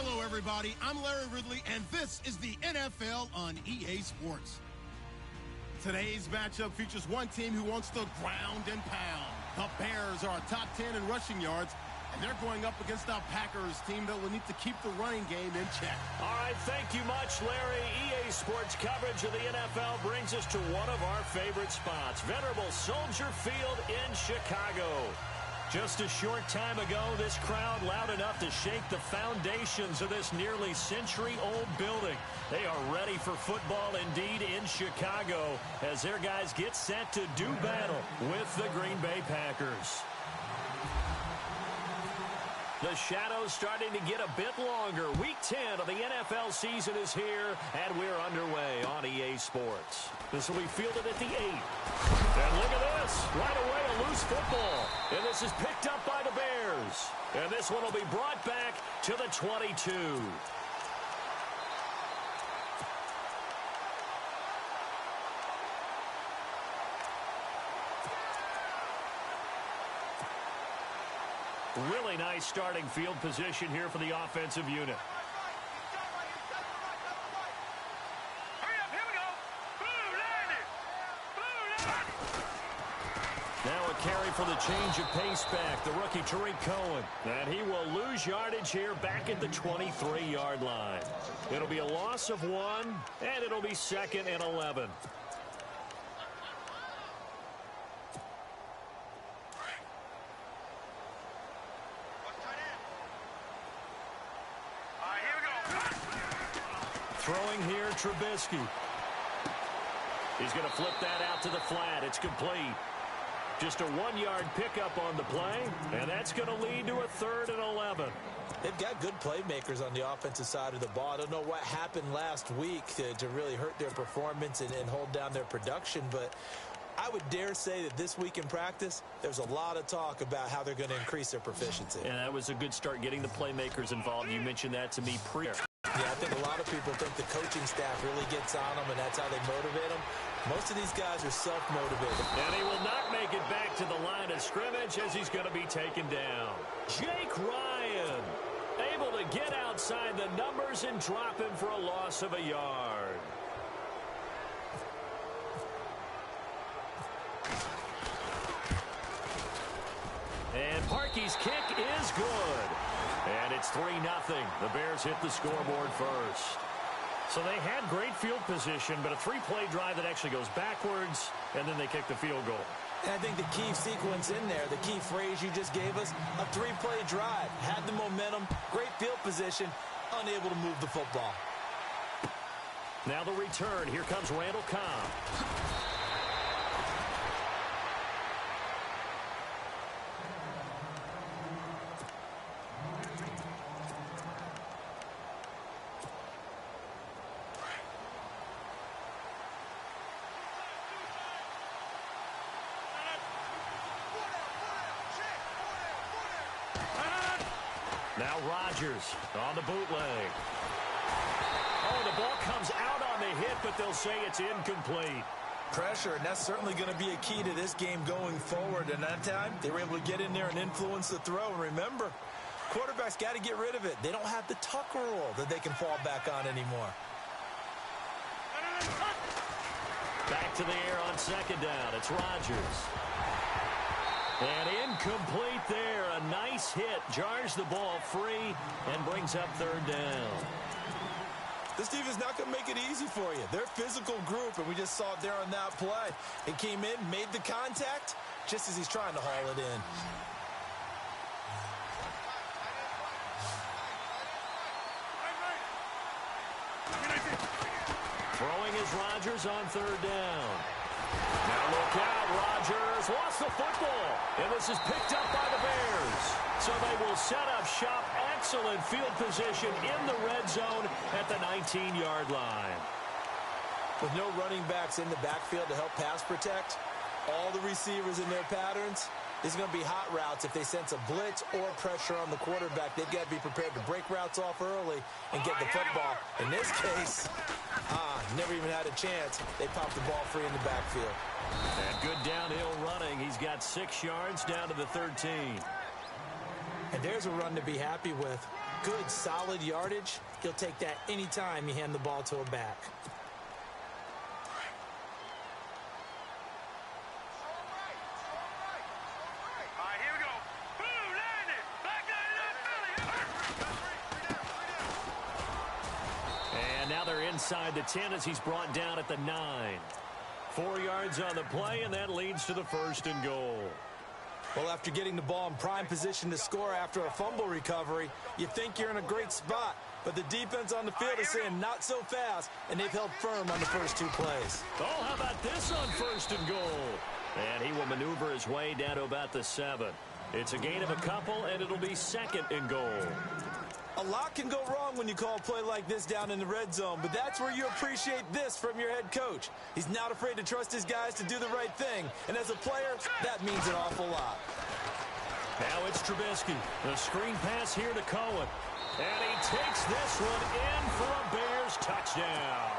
Hello, everybody. I'm Larry Ridley, and this is the NFL on EA Sports. Today's matchup features one team who wants to ground and pound. The Bears are top 10 in rushing yards, and they're going up against a Packers team that will need to keep the running game in check. All right, thank you much, Larry. EA Sports coverage of the NFL brings us to one of our favorite spots, venerable Soldier Field in Chicago. Just a short time ago, this crowd loud enough to shake the foundations of this nearly century-old building. They are ready for football indeed in Chicago as their guys get set to do battle with the Green Bay Packers. The shadow's starting to get a bit longer. Week 10 of the NFL season is here, and we're underway on EA Sports. This will be fielded at the 8. And look at this. Right away, a loose football. And this is picked up by the Bears. And this one will be brought back to the 22. Really nice starting field position here for the offensive unit. Now a carry for the change of pace back, the rookie Tariq Cohen. And he will lose yardage here back at the 23-yard line. It'll be a loss of 1, and it'll be 2nd and 11. Throwing here, Trubisky. He's going to flip that out to the flat. It's complete. Just a 1-yard pickup on the play, and that's going to lead to a 3rd and 11. They've got good playmakers on the offensive side of the ball. I don't know what happened last week to really hurt their performance and hold down their production, but I would dare say that this week in practice, there's a lot of talk about how they're going to increase their proficiency. And that was a good start getting the playmakers involved. You mentioned that to me prior. Yeah, I think a lot of people think the coaching staff really gets on them, and that's how they motivate them. Most of these guys are self-motivated. And he will not make it back to the line of scrimmage as he's going to be taken down. Jake Ryan able to get outside the numbers and drop him for a loss of a yard. And Parkey's kick is good. And it's 3-0. The Bears hit the scoreboard first. So they had great field position, but a 3-play drive that actually goes backwards, and then they kick the field goal. And I think the key sequence in there, the key phrase you just gave us, a 3-play drive. Had the momentum, great field position, unable to move the football. Now the return. Here comes Randall Cobb. Now Rodgers on the bootleg. Oh, the ball comes out on the hit, but they'll say it's incomplete. Pressure, and that's certainly going to be a key to this game going forward. And that time, they were able to get in there and influence the throw. And remember, quarterbacks got to get rid of it. They don't have the tuck rule that they can fall back on anymore. Back to the air on 2nd down. It's Rodgers. And incomplete there. A nice hit. Jars the ball free and brings up 3rd down. This defense is not going to make it easy for you. They're a physical group, and we just saw it there on that play. It came in, made the contact, just as he's trying to haul it in. Throwing is Rodgers on 3rd down. Now look out, Rodgers lost the football, and this is picked up by the Bears. So they will set up shop. Excellent field position in the red zone at the 19-yard line. With no running backs in the backfield to help pass protect, all the receivers in their patterns, this is going to be hot routes. If they sense a blitz or pressure on the quarterback, they've got to be prepared to break routes off early and get the football. In this case, never even had a chance. They popped the ball free in the backfield. And good downhill running. He's got 6 yards down to the 13. And there's a run to be happy with. good, solid yardage, he'll take that anytime you hand the ball to a back. And now they're inside the 10 as he's brought down at the 9. 4 yards on the play, and that leads to the 1st and goal. Well, after getting the ball in prime position to score after a fumble recovery, you think you're in a great spot. But the defense on the field is saying not so fast, and they've held firm on the first 2 plays. Oh, how about this on 1st and goal? And he will maneuver his way down to about the 7. It's a gain of a couple, and it'll be 2nd and goal. A lot can go wrong when you call a play like this down in the red zone, but that's where you appreciate this from your head coach. He's not afraid to trust his guys to do the right thing, and as a player, that means an awful lot. Now it's Trubisky. The screen pass here to Cohen. And he takes this one in for a Bears touchdown.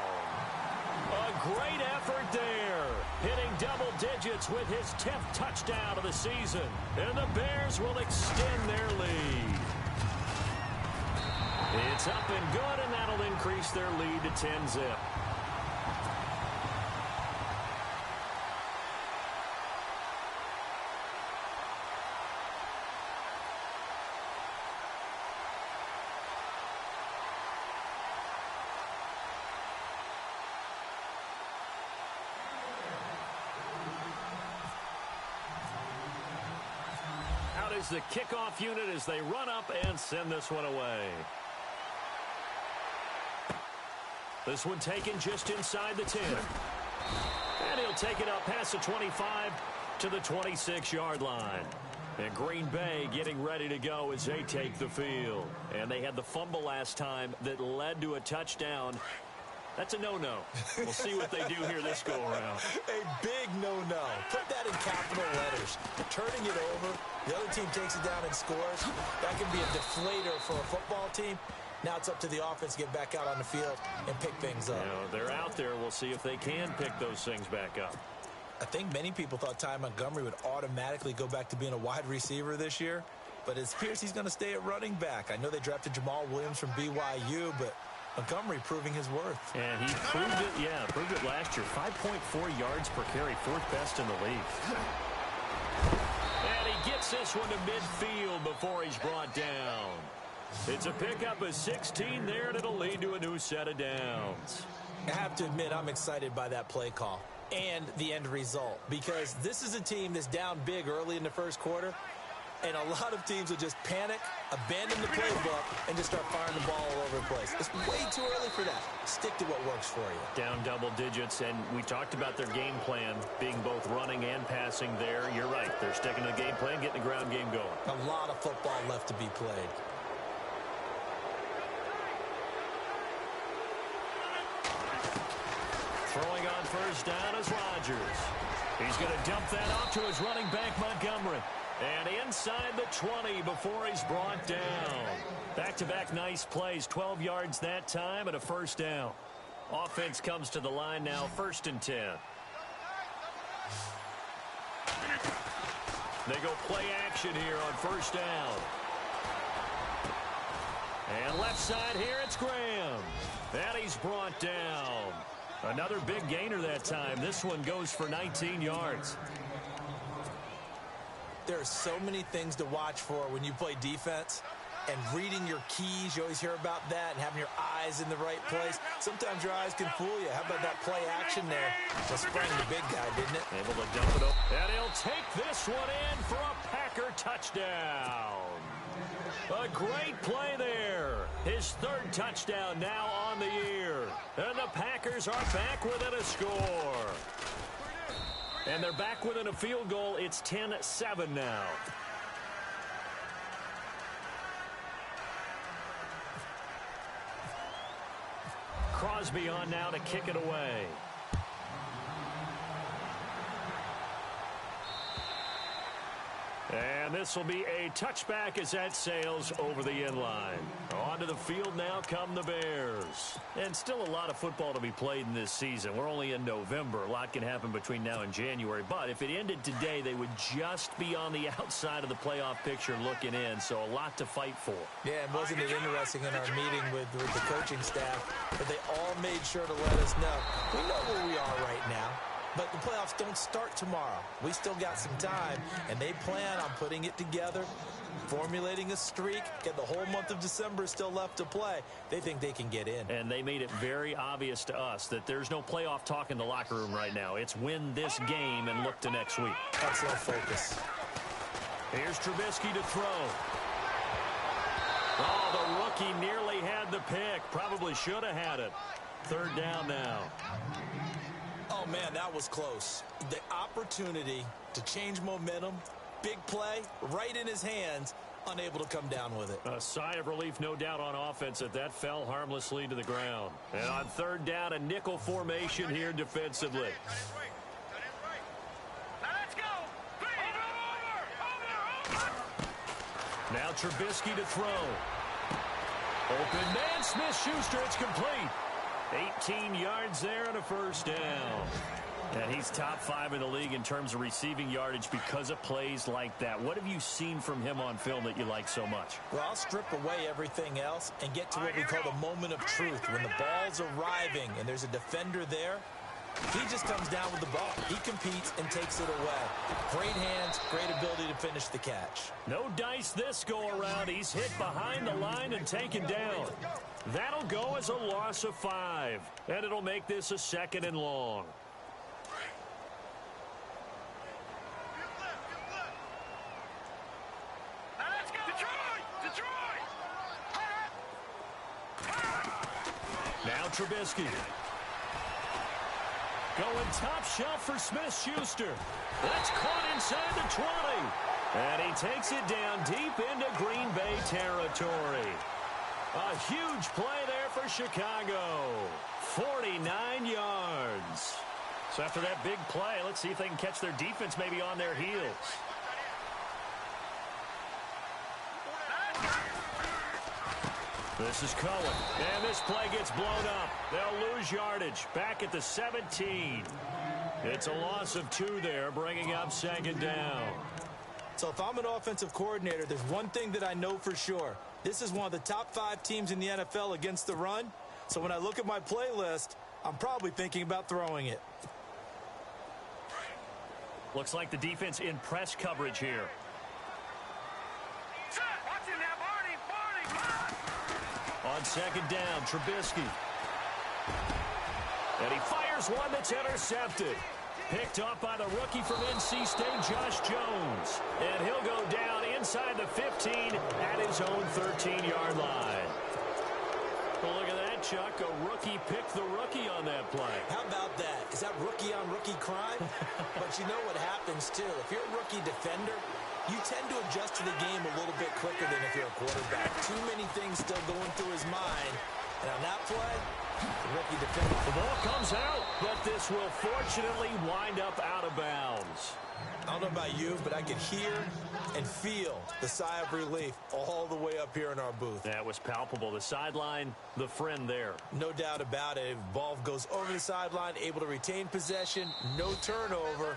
A great effort there, hitting double digits with his 10th touchdown of the season. And the Bears will extend their lead. It's up and good, and that'll increase their lead to 10-zip. Out is the kickoff unit as they run up and send this one away. This one taken just inside the 10. And he'll take it up past the 25 to the 26-yard line. And Green Bay getting ready to go as they take the field. And they had the fumble last time that led to a touchdown. That's a no-no. We'll see what they do here this go-around. A big no-no. Put that in capital letters. Turning it over, the other team takes it down and scores. That can be a deflator for a football team. Now it's up to the offense to get back out on the field and pick things up. You know, they're out there. We'll see if they can pick those things back up. I think many people thought Ty Montgomery would automatically go back to being a wide receiver this year, but it appears he's going to stay at running back. I know they drafted Jamal Williams from BYU, but Montgomery proving his worth. And he proved it last year. 5.4 yards per carry, 4th best in the league. And he gets this one to midfield before he's brought down. It's a pickup of 16 there, and it'll lead to a new set of downs. I have to admit, I'm excited by that play call and the end result, because this is a team that's down big early in the first quarter, and a lot of teams will just panic, abandon the playbook, and just start firing the ball all over the place. It's way too early for that. Stick to what works for you. Down double digits, and we talked about their game plan being both running and passing there. You're right. They're sticking to the game plan, getting the ground game going. A lot of football left to be played. Throwing on first down is Rodgers. He's going to dump that off to his running back, Montgomery. And inside the 20 before he's brought down. Back-to-back nice plays, 12 yards that time and a first down. Offense comes to the line now, 1st and 10. They go play action here on first down. And left side here, it's Graham. And he's brought down. Another big gainer that time. This one goes for 19 yards. There are so many things to watch for when you play defense. And reading your keys, you always hear about that, and having your eyes in the right place. Sometimes your eyes can fool you. How about that play action there? Just sprang the big guy, didn't it? Able to dump it up. And he'll take this one in for a Packer touchdown. A great play there. His 3rd touchdown now on the year. And the Packers are back within a score. And they're back within a field goal. It's 10-7 now. Crosby on now to kick it away. And And this will be a touchback as that sails over the inline. Onto the field now come the Bears. And still a lot of football to be played in this season. We're only in November. A lot can happen between now and January. But if it ended today, they would just be on the outside of the playoff picture looking in. So a lot to fight for. Yeah, and wasn't it interesting in our meeting with the coaching staff that they all made sure to let us know. We know where we are right now. But the playoffs don't start tomorrow. We still got some time, and they plan on putting it together, formulating a streak, and the whole month of December is still left to play. They think they can get in. And they made it very obvious to us that there's no playoff talk in the locker room right now. It's win this game and look to next week. Excellent focus. Here's Trubisky to throw. Oh, the rookie nearly had the pick. Probably should have had it. Third down now. Oh, man, that was close. The opportunity to change momentum, big play, right in his hands, unable to come down with it. A sigh of relief, no doubt, on offense that fell harmlessly to the ground. And on third down, a nickel formation here defensively. Now Trubisky to throw. Open man, Smith-Schuster, it's complete. 18 yards there and a first down. And he's top 5 in the league in terms of receiving yardage because of plays like that. What have you seen from him on film that you like so much? Well, I'll strip away everything else and get to what we call the moment of truth. When the ball's arriving and there's a defender there, he just comes down with the ball. He competes and takes it away. Great hands, great ability to finish the catch. No dice this go around. He's hit behind the line and taken down. That'll go as a loss of 5. And it'll make this a 2nd and long. Now Trubisky. Going top shelf for Smith-Schuster. That's caught inside the 20. And he takes it down deep into Green Bay territory. A huge play there for Chicago. 49 yards. So after that big play, let's see if they can catch their defense maybe on their heels. This is Cohen. And this play gets blown up. They'll lose yardage. Back at the 17. It's a loss of 2 there, bringing up 2nd down. So if I'm an offensive coordinator, there's one thing that I know for sure. This is one of the top 5 teams in the NFL against the run. So when I look at my playlist, I'm probably thinking about throwing it. Looks like the defense in press coverage here. On 2nd down, Trubisky. And he fires one that's intercepted. Picked off by the rookie from NC State, Josh Jones. And he'll go down inside the 15 at his own 13-yard line. Well, look at that, Chuck. A rookie picked the rookie on that play. How about that? Is that rookie-on-rookie crime? But you know what happens, too. If you're a rookie defender, you tend to adjust to the game a little bit quicker than if you're a quarterback. Too many things still going through his mind. And on that play, the rookie defender. The ball comes out, but this will fortunately wind up out of bounds. I don't know about you, but I could hear and feel the sigh of relief all the way up here in our booth. That was palpable. The sideline, the friend there. No doubt about it. If the ball goes over the sideline, able to retain possession, no turnover.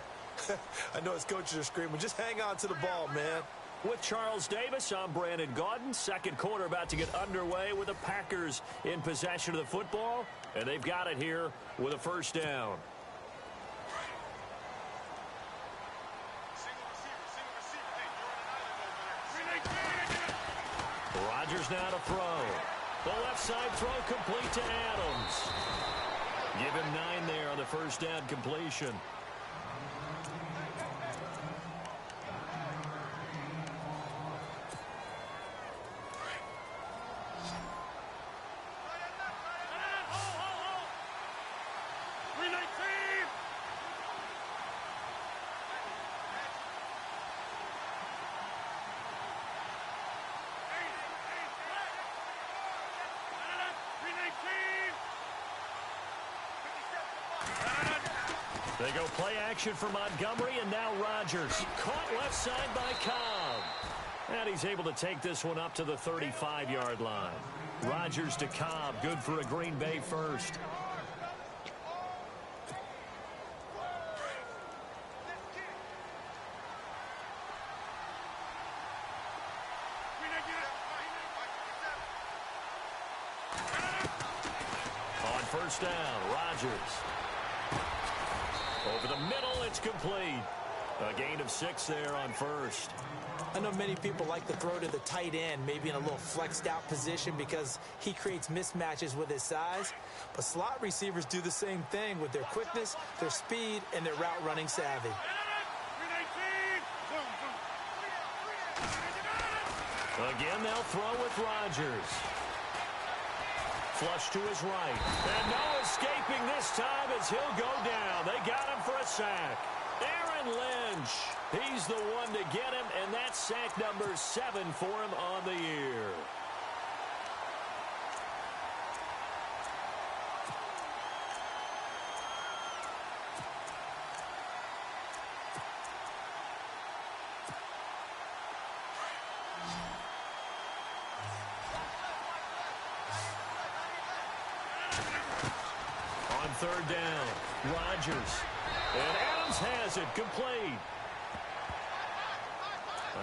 I know his coaches are screaming, just hang on to the ball, man. With Charles Davis, I'm Brandon Gaudin. Second quarter about to get underway with the Packers in possession of the football. And they've got it here with a first down. Rodgers now to throw. The left side throw complete to Adams. Give him 9 there on the first down completion. They go play action for Montgomery, and now Rodgers. Caught left side by Cobb. And he's able to take this one up to the 35-yard line. Rodgers to Cobb, good for a Green Bay first. On first down, Rodgers. Over the middle, it's complete. A gain of 6 there on first. I know many people like to throw to the tight end, maybe in a little flexed out position because he creates mismatches with his size. But slot receivers do the same thing with their quickness, their speed, and their route running savvy. Again, they'll throw with Rodgers. Flush to his right. And no escaping this time as he'll go down. They got him for a sack. Aaron Lynch. He's the one to get him, and that's sack number 7 for him on the year. On third down, Rodgers. And Adams has it complete.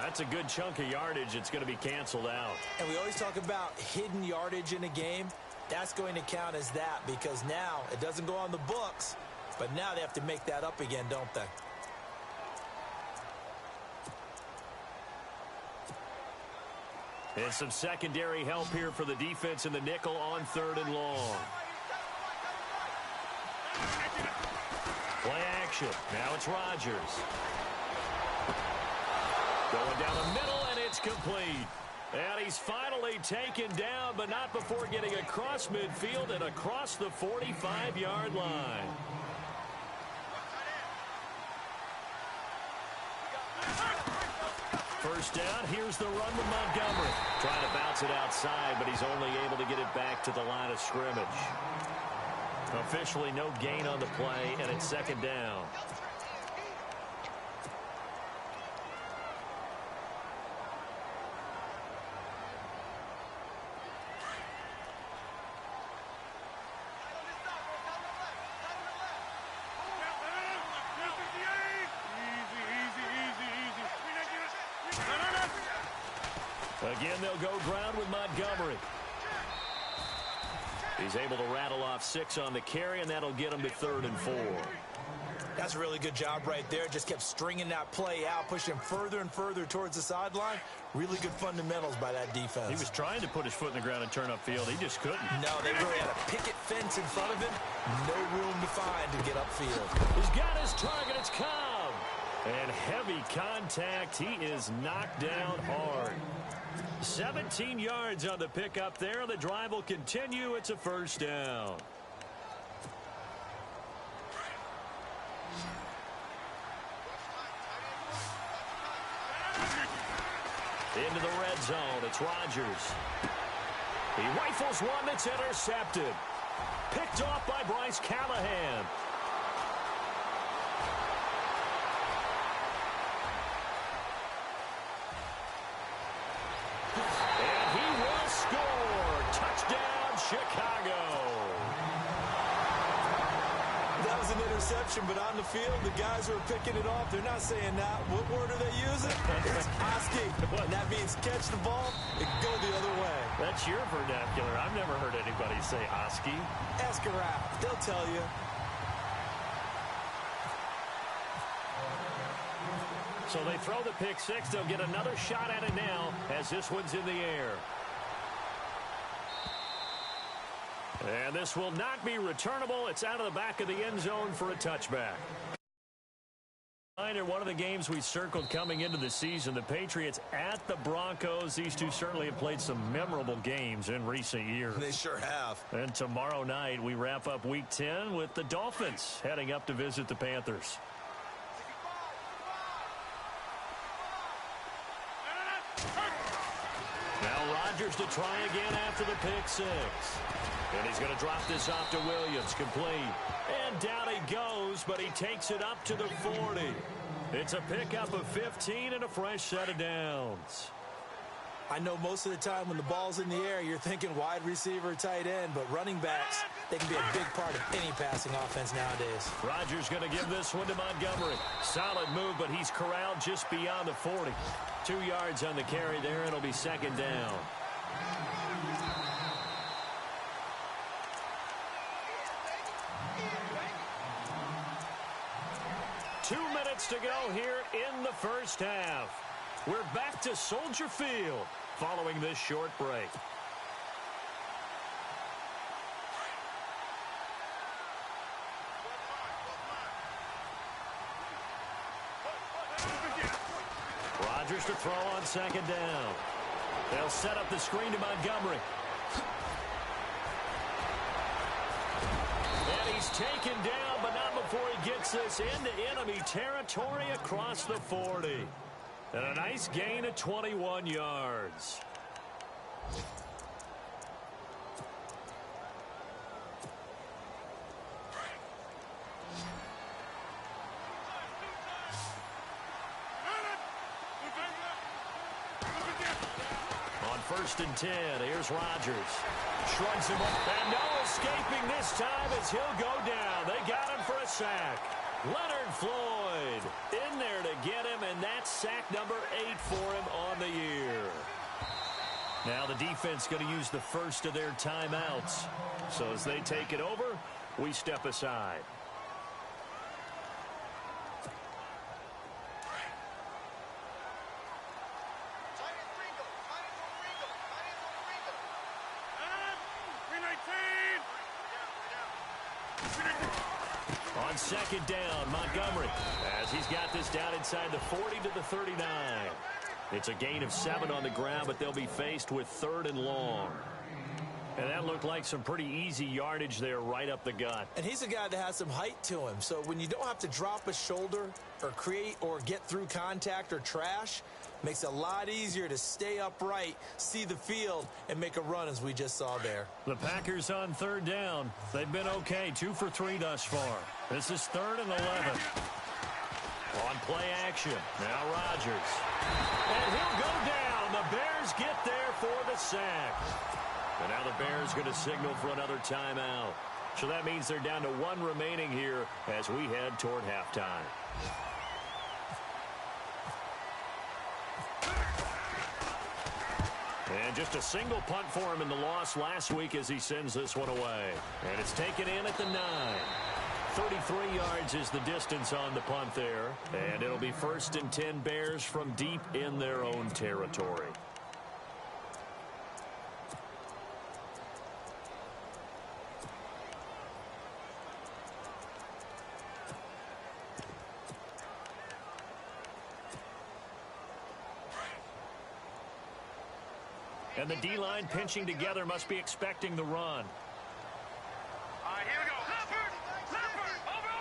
That's a good chunk of yardage. It's going to be canceled out. And we always talk about hidden yardage in a game. That's going to count as that because now it doesn't go on the books, but now they have to make that up again, don't they? And some secondary help here for the defense in the nickel on third and long. Play action. Now it's Rodgers. Going down the middle, and it's complete. And he's finally taken down, but not before getting across midfield and across the 45-yard line. First down, here's the run with Montgomery. Trying to bounce it outside, but he's only able to get it back to the line of scrimmage. Officially no gain on the play, and it's second down. Again, they'll go ground with Montgomery. He's able to rattle off 6 on the carry, and that'll get him to 3rd and 4. That's a really good job right there. Just kept stringing that play out, pushing further and further towards the sideline. Really good fundamentals by that defense. He was trying to put his foot in the ground and turn upfield. He just couldn't. No, they really had a picket fence in front of him. No room to find to get upfield. He's got his target. It's Cobb. And heavy contact. He is knocked down hard. 17 yards on the pickup there. The drive will continue. It's a first down. Into the red zone. It's Rodgers. He rifles one that's intercepted. Picked off by Bryce Callahan. And he will score. Touchdown, Chicago. That was an interception, but on the field, the guys who are picking it off, they're not saying that. What word are they using? It's Oski. And that means catch the ball and go the other way. That's your vernacular. I've never heard anybody say Oski. Ask around. They'll tell you. So they throw the pick 6. They'll get another shot at it now as this one's in the air. And this will not be returnable. It's out of the back of the end zone for a touchback. One of the games we circled coming into the season, the Patriots at the Broncos. These two certainly have played some memorable games in recent years. They sure have. And tomorrow night we wrap up Week 10 with the Dolphins heading up to visit the Panthers. Now Rodgers to try again after the pick six. And he's going to drop this off to Williams, complete. And down he goes, but he takes it up to the 40. It's a pickup of 15 and a fresh set of downs. I know most of the time when the ball's in the air, you're thinking wide receiver, tight end, but running backs, they can be a big part of any passing offense nowadays. Rodgers going to give this one to Montgomery. Solid move, but he's corralled just beyond the 40. 2 yards on the carry there. It'll be second down. Two minutes to go here in the first half. We're back to Soldier Field following this short break. Rodgers to throw on second down. They'll set up the screen to Montgomery. And he's taken down, but not before he gets this into enemy territory across the 40. And a nice gain of 21 yards. On 1st and 10, here's Rodgers. Shrugs him up. And no escaping this time as he'll go down. They got him for a sack. Leonard Floyd in there to get him, and that's sack number 8 for him on the year. Now the defense going to use the first of their timeouts. So as they take it over, we step aside. On second down, Montgomery, as he's got this down inside the 40 to the 39. It's a gain of 7 on the ground, but they'll be faced with 3rd and long. And that looked like some pretty easy yardage there right up the gut. And he's a guy that has some height to him. So when you don't have to drop a shoulder or create or get through contact or trash, makes it a lot easier to stay upright, see the field, and make a run as we just saw there. The Packers on 3rd down. They've been okay, 2 for 3 thus far. This is 3rd and 11. On play action, now Rodgers. And he'll go down. The Bears get there for the sack. And now the Bears going to signal for another timeout. So that means they're down to 1 remaining here as we head toward halftime. And just a single punt for him in the loss last week as he sends this one away. And it's taken in at the 9. 33 yards is the distance on the punt there. And it'll be 1st and 10 Bears from deep in their own territory. And the D-line pinching together must be expecting the run. All right, here we go. Leopard! Over!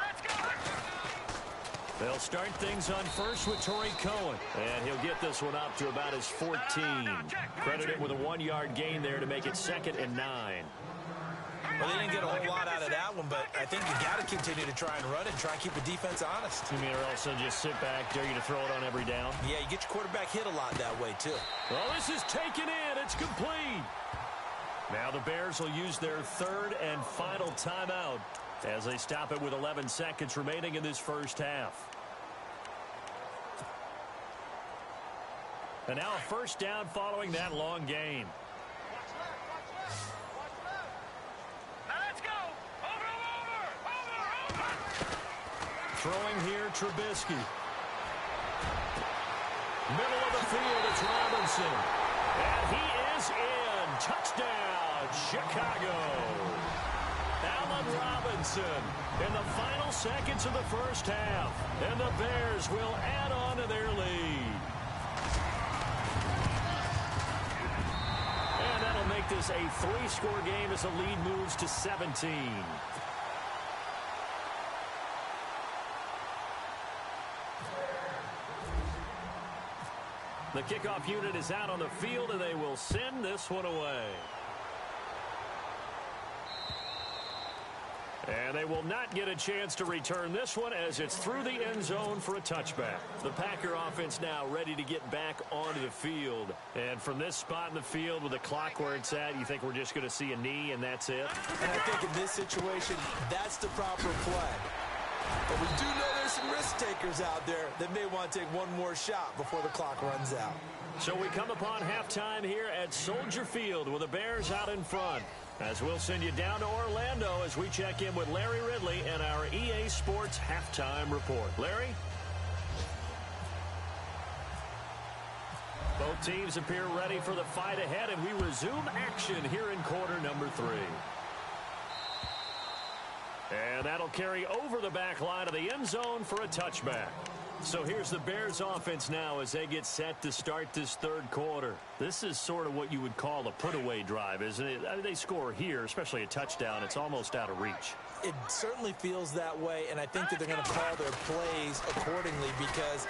Let's go! They'll start things on first with Torrey Cohen. And he'll get this one up to about his 14. Credit him with a 1-yard gain there to make it 2nd and 9. Well, they didn't get a whole lot out of that one, but I think you got to continue to try and run it and try and keep the defense honest. You mean, or also just sit back, dare you to throw it on every down? Yeah, you get your quarterback hit a lot that way, too. Well, this is taken in. It's complete. Now the Bears will use their 3rd and final timeout as they stop it with 11 seconds remaining in this first half. And now a first down following that long gain. Throwing here, Trubisky. Middle of the field, it's Robinson. And he is in. Touchdown, Chicago. Allen Robinson in the final seconds of the first half. And the Bears will add on to their lead. And that'll make this a 3-score game as the lead moves to 17. The kickoff unit is out on the field, and they will send this one away. And they will not get a chance to return this one as it's through the end zone for a touchback. The Packer offense now ready to get back onto the field. And from this spot in the field with the clock where it's at, you think we're just going to see a knee and that's it? And I think in this situation, that's the proper play. But we do know there's some risk takers out there that may want to take one more shot before the clock runs out. So we come upon halftime here at Soldier Field with the Bears out in front. As we'll send you down to Orlando as we check in with Larry Ridley and our EA Sports Halftime Report. Larry? Both teams appear ready for the fight ahead, and we resume action here in quarter number 3. And that'll carry over the back line of the end zone for a touchback. So here's the Bears offense now as they get set to start this third quarter. This is sort of what you would call a put-away drive, isn't it? I mean, they score here, especially a touchdown. It's almost out of reach. It certainly feels that way, and I think that they're going to call their plays accordingly because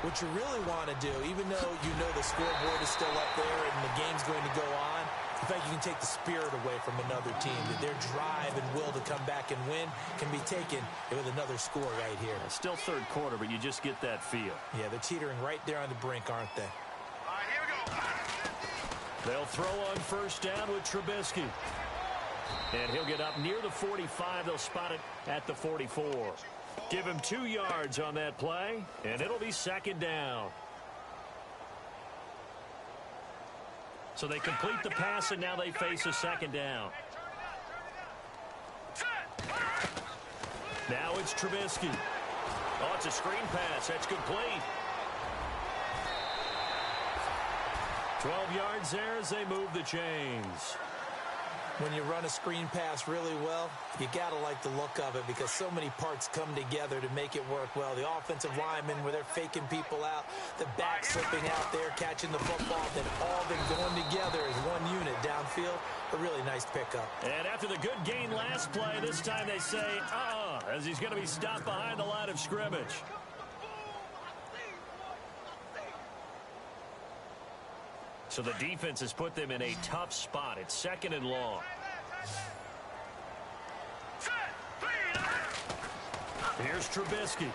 what you really want to do, even though you know the scoreboard is still up there and the game's going to go on, in fact, you can take the spirit away from another team. That their drive and will to come back and win can be taken with another score right here. Still third quarter, but you just get that feel. Yeah, they're teetering right there on the brink, aren't they? All right, here we go. They'll throw on first down with Trubisky. And he'll get up near the 45. They'll spot it at the 44. Give him 2 yards on that play, and it'll be second down. So they complete the pass, and now they face a second down. Now it's Trubisky. Oh, it's a screen pass. That's complete. 12 yards there as they move the chains. When you run a screen pass really well, you got to like the look of it because so many parts come together to make it work well. The offensive linemen where they're faking people out, the back slipping out there, catching the football, then all them going together as one unit downfield. A really nice pickup. And after the good gain last play, this time they say, as he's going to be stopped behind the line of scrimmage. So the defense has put them in a tough spot. It's second and long. Here's Trubisky.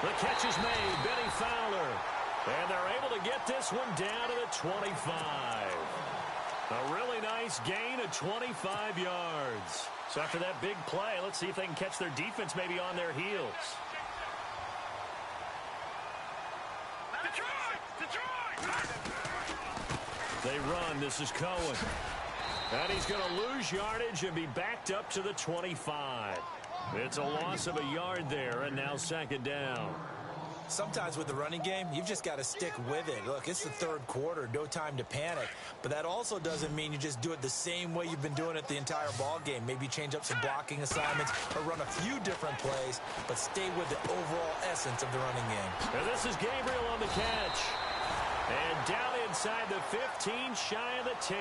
The catch is made. Benny Fowler. And they're able to get this one down to the 25. A really nice gain of 25 yards. So after that big play, let's see if they can catch their defense maybe on their heels. They run. This is Cohen. And he's going to lose yardage and be backed up to the 25. It's a loss of a yard there, and now second down. Sometimes with the running game, you've just got to stick with it. Look, it's the third quarter, no time to panic. But that also doesn't mean you just do it the same way you've been doing it the entire ball game. Maybe change up some blocking assignments or run a few different plays, but stay with the overall essence of the running game. And this is Gabriel on the catch. And down inside the 15, shy of the 10.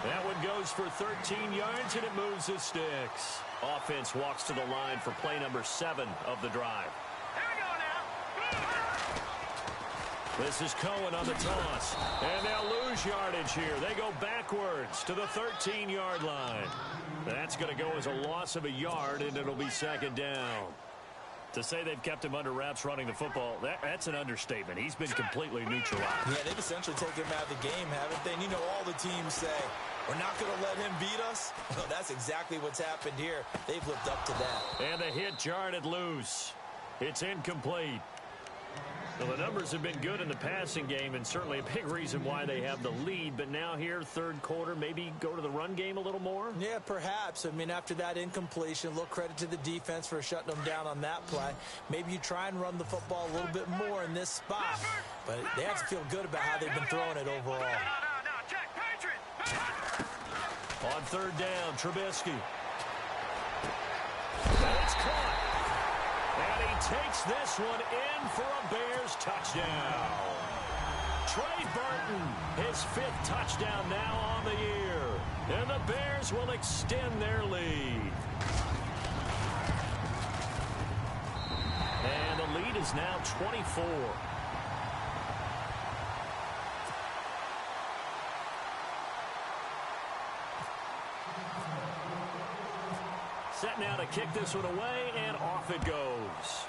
That one goes for 13 yards, and it moves the sticks. Offense walks to the line for play number 7 of the drive. This is Cohen on the toss. And they'll lose yardage here. They go backwards to the 13-yard line. That's going to go as a loss of a yard, and it'll be second down. To say they've kept him under wraps running the football, that's an understatement. He's been completely neutralized. Yeah, they've essentially taken him out of the game, haven't they? And you know, all the teams say, we're not going to let him beat us. Well, that's exactly what's happened here. They've lived up to that. And the hit jarred it loose. It's incomplete. Well, the numbers have been good in the passing game, and certainly a big reason why they have the lead. But now here, third quarter, maybe go to the run game a little more? Yeah, perhaps. I mean, after that incompletion, a little credit to the defense for shutting them down on that play. Maybe you try and run the football a little bit more in this spot. But they have to feel good about how they've been throwing it overall. On third down, Trubisky. It's caught. And he takes this one in for a Bears touchdown. Trey Burton, his 5th touchdown now on the year. And the Bears will extend their lead. And the lead is now 24. Set now to kick this one away, and off it goes.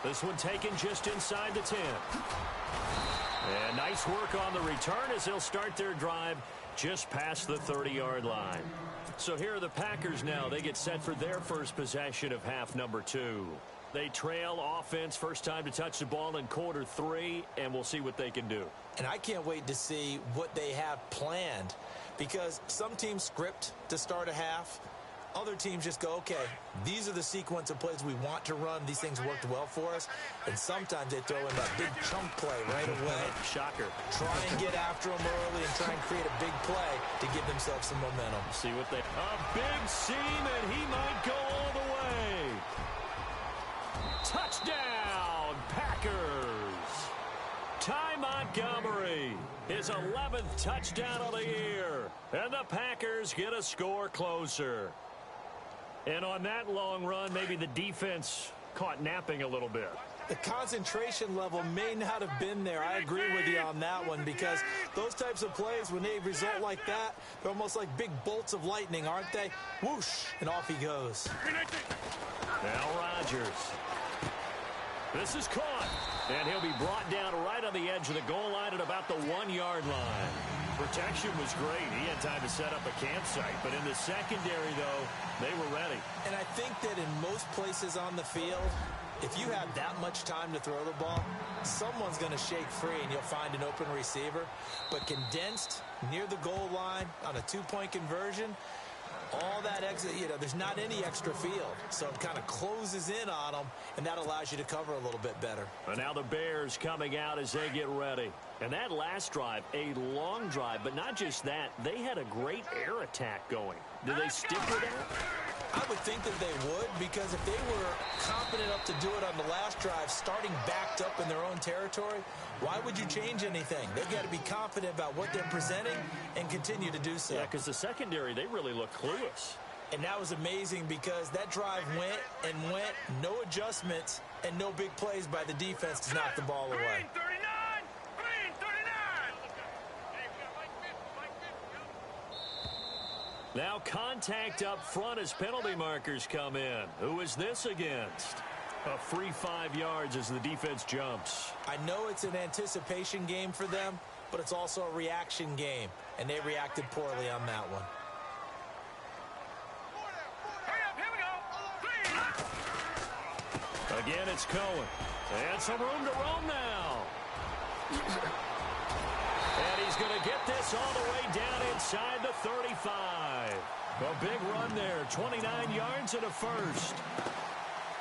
This one taken just inside the 10. And nice work on the return as they'll start their drive just past the 30-yard line. So here are the Packers now. They get set for their first possession of half number 2. They trail offense, first time to touch the ball in quarter 3, and we'll see what they can do. And I can't wait to see what they have planned, because some teams script to start a half. Other teams just go, okay, these are the sequence of plays we want to run. These things worked well for us. And sometimes they throw in that big chunk play right away. Shocker. Try and get after them early and try and create a big play to give themselves some momentum. See what they... A big seam, and he might go all the way. Touchdown, Packers. Ty Montgomery, his 11th touchdown of the year. And the Packers get a score closer. And on that long run, maybe the defense caught napping a little bit. The concentration level may not have been there. I agree with you on that one, because those types of plays, when they result like that, they're almost like big bolts of lightning, aren't they? Whoosh, and off he goes. Now Rodgers. This is caught, and he'll be brought down right on the edge of the goal line at about the 1-yard line. Protection was great. He had time to set up a campsite, but in the secondary, though, they were ready. And I think that in most places on the field, if you have that much time to throw the ball, someone's going to shake free and you'll find an open receiver. But condensed near the goal line on a 2-point conversion, all that exit, there's not any extra field. So it kind of closes in on them, and that allows you to cover a little bit better. And now the Bears coming out as they get ready. And that last drive, a long drive, but not just that. They had a great air attack going. Do they stick with that? I would think that they would, because if they were confident enough to do it on the last drive, starting backed up in their own territory, why would you change anything? They've got to be confident about what they're presenting and continue to do so. Yeah, because the secondary, they really look clueless. And that was amazing, because that drive went and went, no adjustments, and no big plays by the defense to knock the ball away. Now contact up front as penalty markers come in. Who is this against? A free 5 yards as the defense jumps. I know it's an anticipation game for them, but it's also a reaction game, and they reacted poorly on that one. Again, it's Cohen. And some room to roam now. And he's going to get this all the way down inside the 35. A big run there, 29 yards and a first.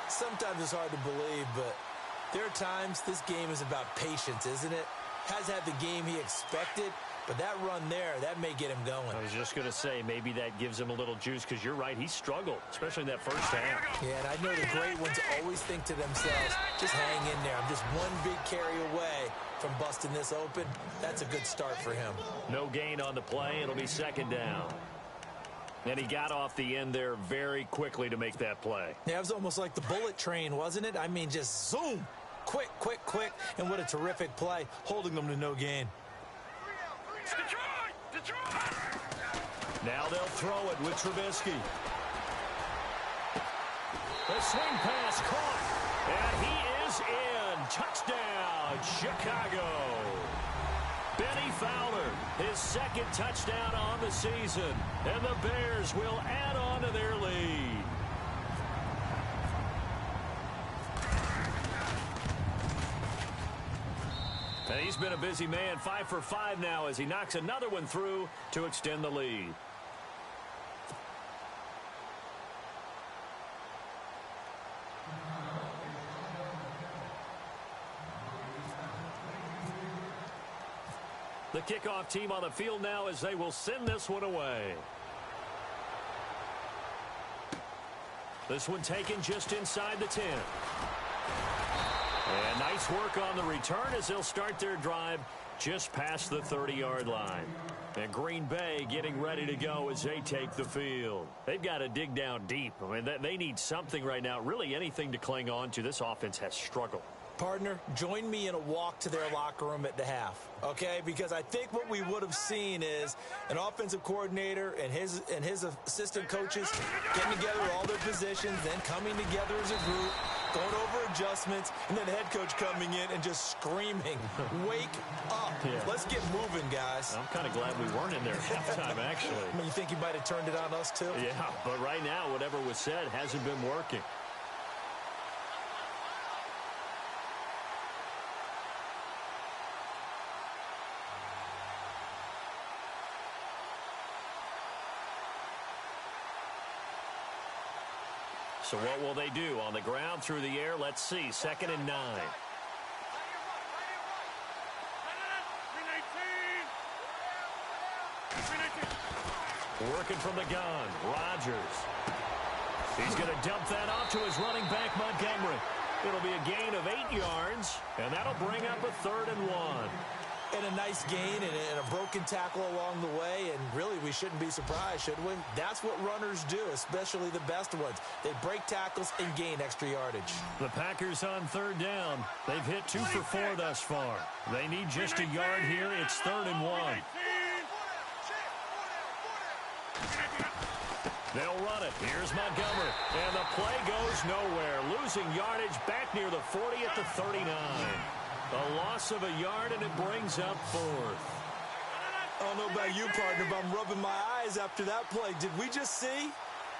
Sometimes it's hard to believe, but there are times this game is about patience, isn't it? Has had the game he expected, but that run there, that may get him going. I was just going to say, maybe that gives him a little juice, because you're right, he struggled, especially in that first half. Yeah, and I know the great ones always think to themselves, just hang in there. I'm just one big carry away from busting this open. That's a good start for him. No gain on the play. It'll be second down. And he got off the end there very quickly to make that play. Yeah, it was almost like the bullet train, wasn't it? I mean, just zoom. Quick, quick, quick. And what a terrific play, holding them to no gain. Now they'll throw it with Trubisky. The swing pass caught. And he is in. Touchdown, Chicago. Benny Fowler, his second touchdown on the season. And the Bears will add on to their lead. And he's been a busy man, 5 for 5 now as he knocks another one through to extend the lead. The kickoff team on the field now as they will send this one away. This one taken just inside the 10. And nice work on the return as they'll start their drive just past the 30-yard line. And Green Bay getting ready to go as they take the field. They've got to dig down deep. I mean, they need something right now, really anything to cling on to. This offense has struggled. Partner, join me in a walk to their locker room at the half, okay? Because I think what we would have seen is an offensive coordinator and his assistant coaches getting together all their positions, then coming together as a group, going over adjustments, and then the head coach coming in and just screaming, wake up. Yeah. Let's get moving, guys. I'm kind of glad we weren't in there at halftime, actually. I mean, you think you might have turned it on us, too? Yeah, but right now, whatever was said hasn't been working. So what will they do? On the ground, through the air, let's see. 2nd and 9. Working from the gun, Rodgers. He's going to dump that off to his running back, Montgomery. It'll be a gain of 8 yards, and that'll bring up a 3rd and 1. And a nice gain and a broken tackle along the way, and really we shouldn't be surprised, should we? That's what runners do, especially the best ones. They break tackles and gain extra yardage. The Packers on 3rd down. They've hit 2 for 4 thus far. They need just a yard here. It's 3rd and 1. They'll run it. Here's Montgomery. And the play goes nowhere. Losing yardage back near the 40 at the 39. A loss of a yard, and it brings up 4th. I don't know about you, partner, but I'm rubbing my eyes after that play. Did we just see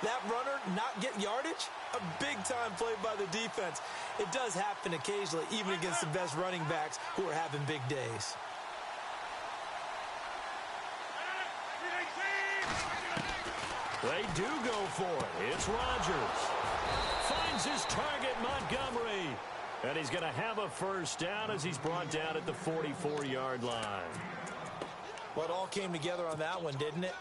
that runner not get yardage? A big-time play by the defense. It does happen occasionally, even against the best running backs who are having big days. They do go for it. It's Rodgers. Finds his target, Montgomery. And he's going to have a 1st down as he's brought down at the 44-yard line. Well, it all came together on that one, didn't it?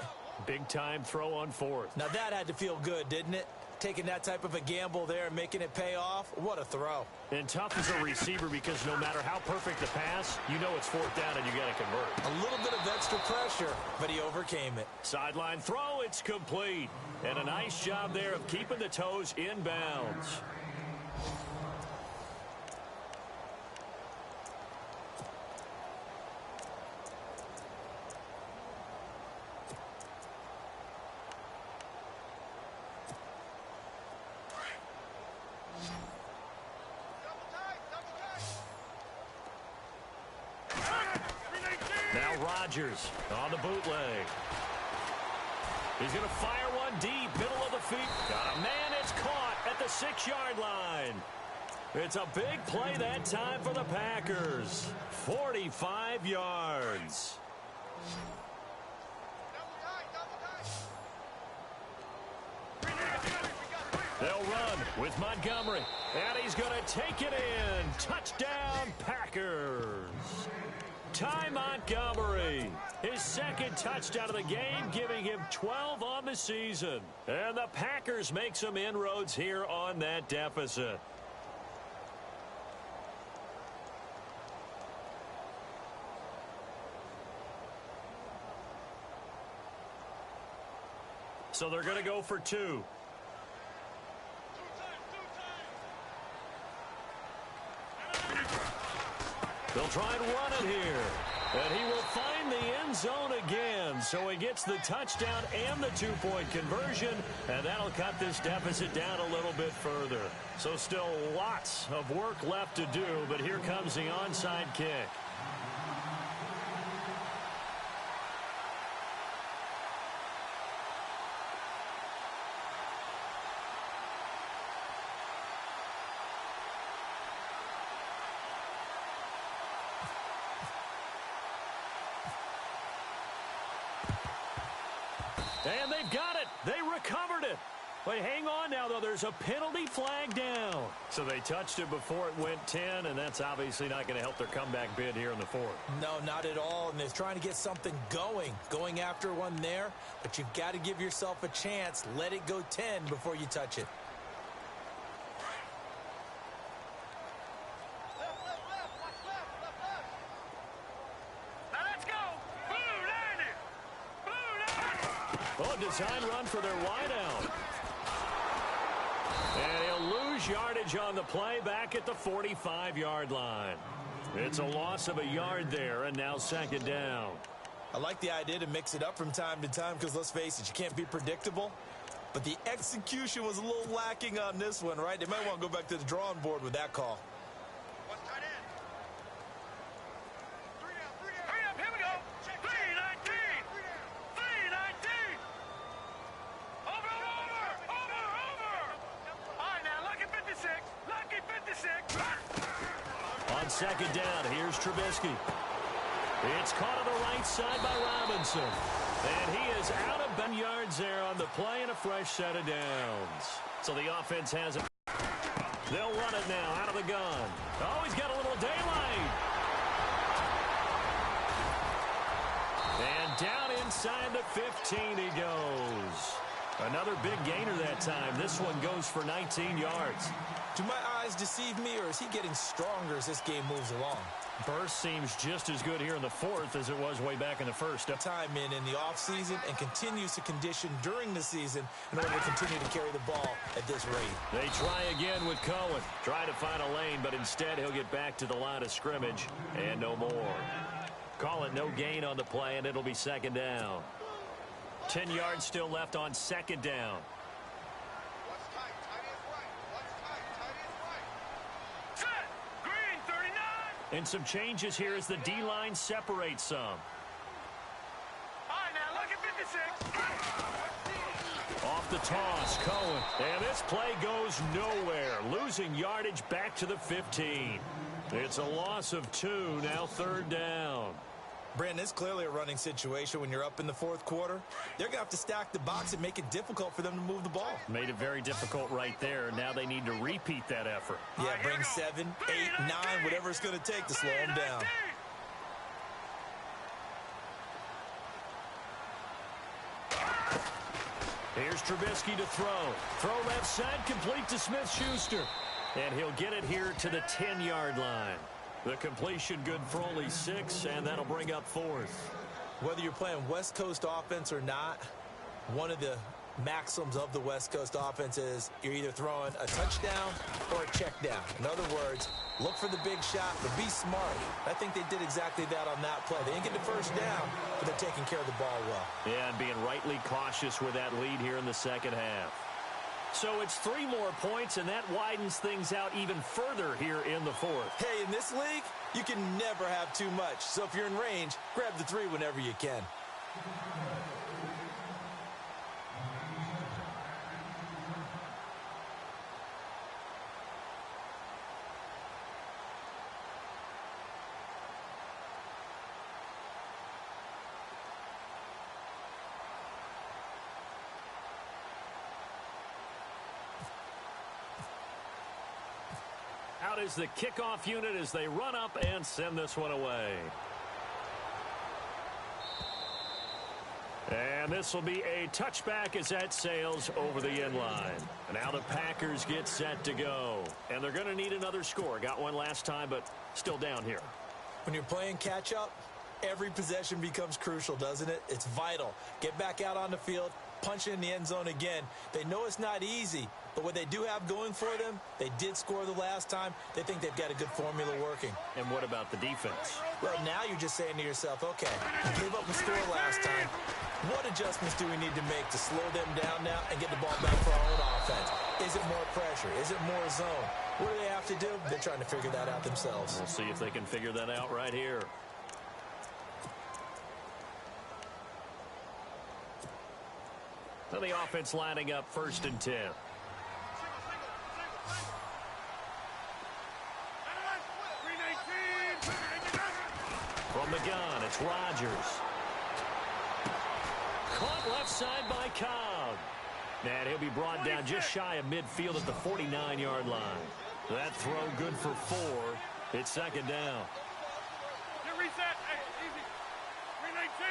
Big-time throw on 4th. Now, that had to feel good, didn't it? Taking that type of a gamble there and making it pay off. What a throw. And tough as a receiver because no matter how perfect the pass, you know it's 4th down and you got to convert. A little bit of extra pressure, but he overcame it. Sideline throw, it's complete. And a nice job there of keeping the toes in bounds. Now Rodgers on the bootleg. He's going to fire one deep, middle of the feet. Got a man, it's caught at the 6-yard line. It's a big play that time for the Packers. 45 yards. They'll run with Montgomery, and he's going to take it in. Touchdown, Packers. Ty Montgomery, his 2nd touchdown of the game, giving him 12 on the season. And the Packers make some inroads here on that deficit. So they're going to go for 2. They'll try and run it here. And he will find the end zone again. So he gets the touchdown and the 2-point conversion. And that'll cut this deficit down a little bit further. So still lots of work left to do. But here comes the onside kick. And they've got it. They recovered it. But hang on now, though. There's a penalty flag down. So they touched it before it went 10, and that's obviously not going to help their comeback bid here in the 4th. No, not at all. And they're trying to get something going after one there. But you've got to give yourself a chance. Let it go 10 before you touch it. design run for their wideout. And he'll lose yardage on the play back at the 45-yard line. It's a loss of a yard there, and now second down. I like the idea to mix it up from time to time because, let's face it, you can't be predictable. But the execution was a little lacking on this one, right? They might want to go back to the drawing board with that call. What's tight end? Three up, here we go. 319. 319. Over. All right, now, lucky 56. Lucky 56. On second down, here's Trubisky. It's caught on the right side by Robinson. And he is out of 10 yards there on the play and a fresh set of downs. So the offense has it. They'll run it now out of the gun. Oh, he's got a little daylight. And down inside the 15 he goes. Another big gainer that time. This one goes for 19 yards. Do my eyes deceive me, or is he getting stronger as this game moves along? Burst seems just as good here in the fourth as it was way back in the first. Time in the offseason and continues to condition during the season in order to continue to carry the ball at this rate. They try again with Cohen. Try to find a lane, but instead he'll get back to the line of scrimmage and no more. Call it no gain on the play, and it'll be second down. 10 yards still left on second down. What's tight? Tight is right. What's tight? Tight is right. Set. Green, 39. And some changes here as the D-line separates some. All right, now, look at 56. Off the toss, Cohen. And this play goes nowhere. Losing yardage back to the 15. It's a loss of 2, now third down. Brandon, it's clearly a running situation when you're up in the fourth quarter. They're going to have to stack the box and make it difficult for them to move the ball. Made it very difficult right there. Now they need to repeat that effort. Yeah, bring 7, 8, 9, whatever it's going to take to slow them down. Here's Trubisky to throw. Throw left side, complete to Smith-Schuster. And he'll get it here to the 10-yard line. The completion good for only 6, and that'll bring up fourth. Whether you're playing West Coast offense or not, one of the maxims of the West Coast offense is you're either throwing a touchdown or a check down. In other words, look for the big shot, but be smart. I think they did exactly that on that play. They didn't get the first down, but they're taking care of the ball well. Yeah, and being rightly cautious with that lead here in the second half. So it's 3 more points, and that widens things out even further here in the fourth. Hey, in this league, you can never have too much. So if you're in range, grab the 3 whenever you can. Out is the kickoff unit as they run up and send this one away. And this will be a touchback as that sails over the end line. And now the Packers get set to go. And they're going to need another score. Got one last time, but still down here. When you're playing catch-up, every possession becomes crucial, doesn't it? It's vital. Get back out on the field, punch it in the end zone again. They know it's not easy, but what they do have going for them, they did score the last time. They think they've got a good formula working. And what about the defense? Well, now you're just saying to yourself, okay, we gave up a score last time. What adjustments do we need to make to slow them down now and get the ball back for our own offense? Is it more pressure? Is it more zone? What do they have to do? They're trying to figure that out themselves. We'll see if they can figure that out right here. Now the offense lining up 1st and 10. From the gun, it's Rodgers. Caught left side by Cobb. And he'll be brought down just shy of midfield at the 49-yard line. That throw good for 4. It's second down. Reset. Hey, easy. 319.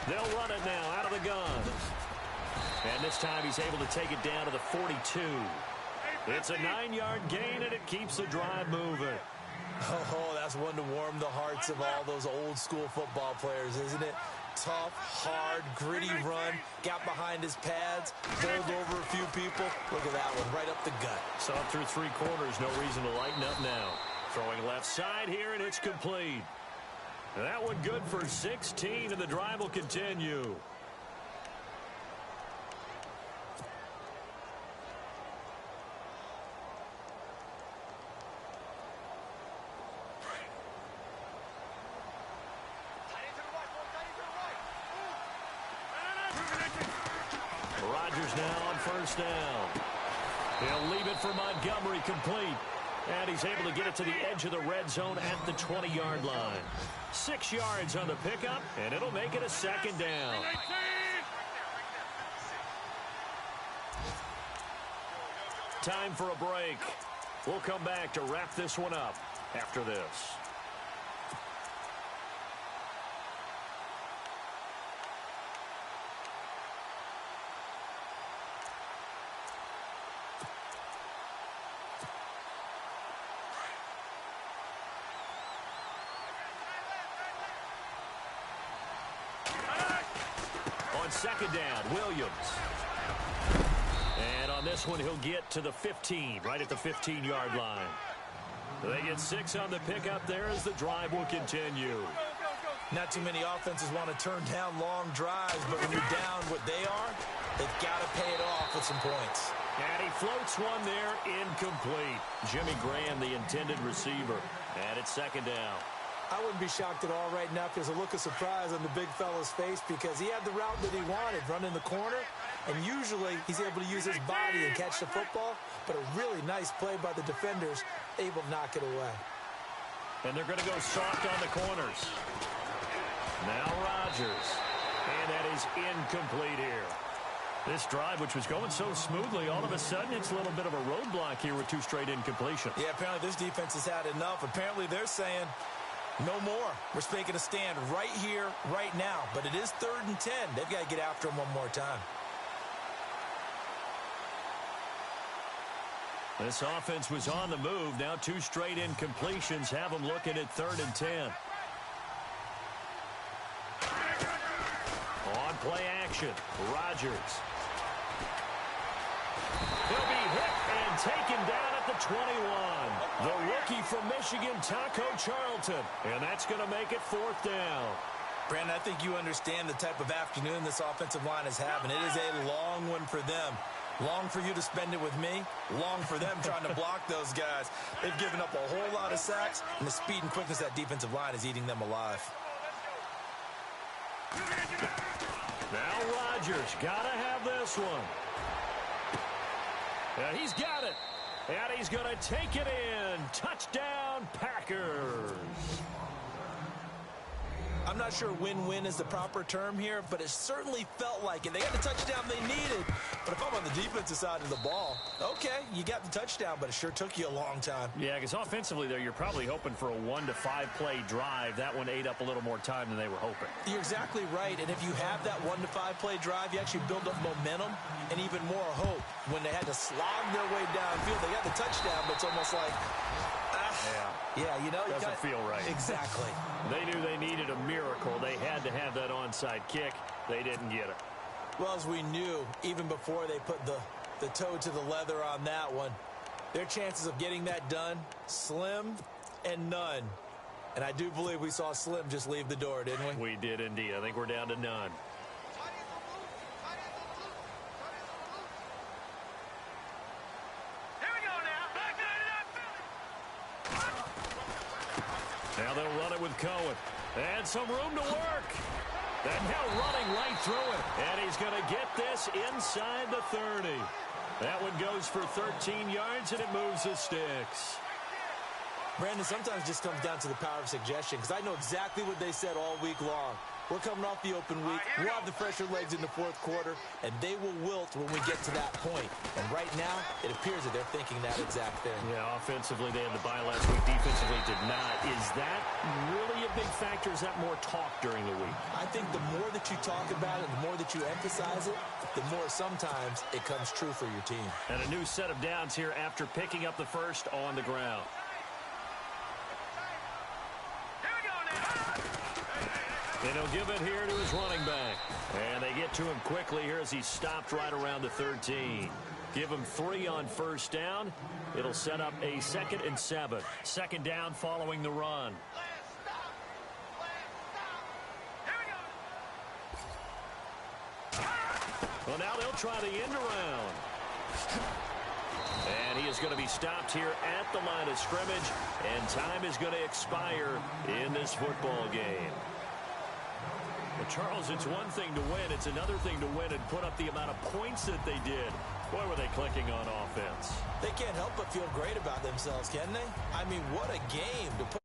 They'll run it now out of the gun. And this time he's able to take it down to the 42. It's a 9-yard gain, and it keeps the drive moving. Oh, that's one to warm the hearts of all those old school football players, isn't it? Tough, hard, gritty run, got behind his pads, bowled over a few people. Look at that one, right up the gut. Saw it through 3 quarters, no reason to lighten up now. Throwing left side here, and it's complete. That one good for 16, and the drive will continue. Rodgers now on first down. He'll leave it for Montgomery, complete. And he's able to get it to the edge of the red zone at the 20-yard line. 6 yards on the pickup, and it'll make it a second down. Time for a break. We'll come back to wrap this one up after this. On second down, Williams. And on this one, he'll get to the 15, right at the 15-yard line. They get 6 on the pickup there as the drive will continue. Not too many offenses want to turn down long drives, but when you're down what they are, they've got to pay it off with some points. And he floats one there, incomplete. Jimmy Graham, the intended receiver. And it's second down. I wouldn't be shocked at all right now if there's a look of surprise on the big fella's face because he had the route that he wanted, running the corner, and usually he's able to use his body and catch the football, but a really nice play by the defenders, able to knock it away. And they're going to go soft on the corners. Now Rodgers, and that is incomplete here. This drive, which was going so smoothly, all of a sudden it's a little bit of a roadblock here with 2 straight incompletions. Yeah, apparently this defense has had enough. Apparently they're saying, no more. We're making a stand right here, right now. But it is 3rd and 10. They've got to get after him one more time. This offense was on the move. Now 2 straight incompletions have them looking at 3rd and 10. On play action, Rodgers. He'll be hit and taken down at the 21. The rookie from Michigan, Taco Charlton. And that's going to make it 4th down. Brandon, I think you understand the type of afternoon this offensive line is having. It is a long one for them. Long for you to spend it with me. Long for them trying to block those guys. They've given up a whole lot of sacks, and the speed and quickness of that defensive line is eating them alive. Now Rodgers, got to have this one. And he's got it. And he's going to take it in. Touchdown, Packers. I'm not sure win-win is the proper term here, but it certainly felt like it. They got the touchdown they needed. But if I'm on the defensive side of the ball, okay, you got the touchdown, but it sure took you a long time. Yeah, because offensively there, you're probably hoping for a 1 to 5 play drive. That one ate up a little more time than they were hoping. You're exactly right. And if you have that 1 to 5 play drive, you actually build up momentum and even more hope. When they had to slog their way downfield, they got the touchdown, but it's almost like, yeah, you know, doesn't feel right. Exactly. They knew they needed a miracle. They had to have that onside kick. They didn't get it. Well, as we knew, even before they put the toe to the leather on that one, their chances of getting that done, slim and none. And I do believe we saw Slim just leave the door, didn't we? We did indeed. I think we're down to none. Now they'll run it with Cohen. And some room to work. And now running right through it. And he's going to get this inside the 30. That one goes for 13 yards, and it moves the sticks. Brandon, sometimes it just comes down to the power of suggestion, because I know exactly what they said all week long. We're coming off the open week. We'll have the fresher legs in the 4th quarter, and they will wilt when we get to that point. And right now, it appears that they're thinking that exact thing. Yeah, offensively, they had the bye last week. Defensively, did not. Is that really a big factor? Is that more talk during the week? I think the more that you talk about it, the more that you emphasize it, the more sometimes it comes true for your team. And a new set of downs here after picking up the first on the ground. And he'll give it here to his running back. And they get to him quickly here as he's stopped right around the 13. Give him 3 on first down. It'll set up a 2nd and 7. Second down following the run. Well, now they'll try the end around. And he is going to be stopped here at the line of scrimmage. And time is going to expire in this football game. Well, Charles, it's one thing to win. It's another thing to win and put up the amount of points that they did. Boy, were they clicking on offense. They can't help but feel great about themselves, can they? I mean, what a game to put.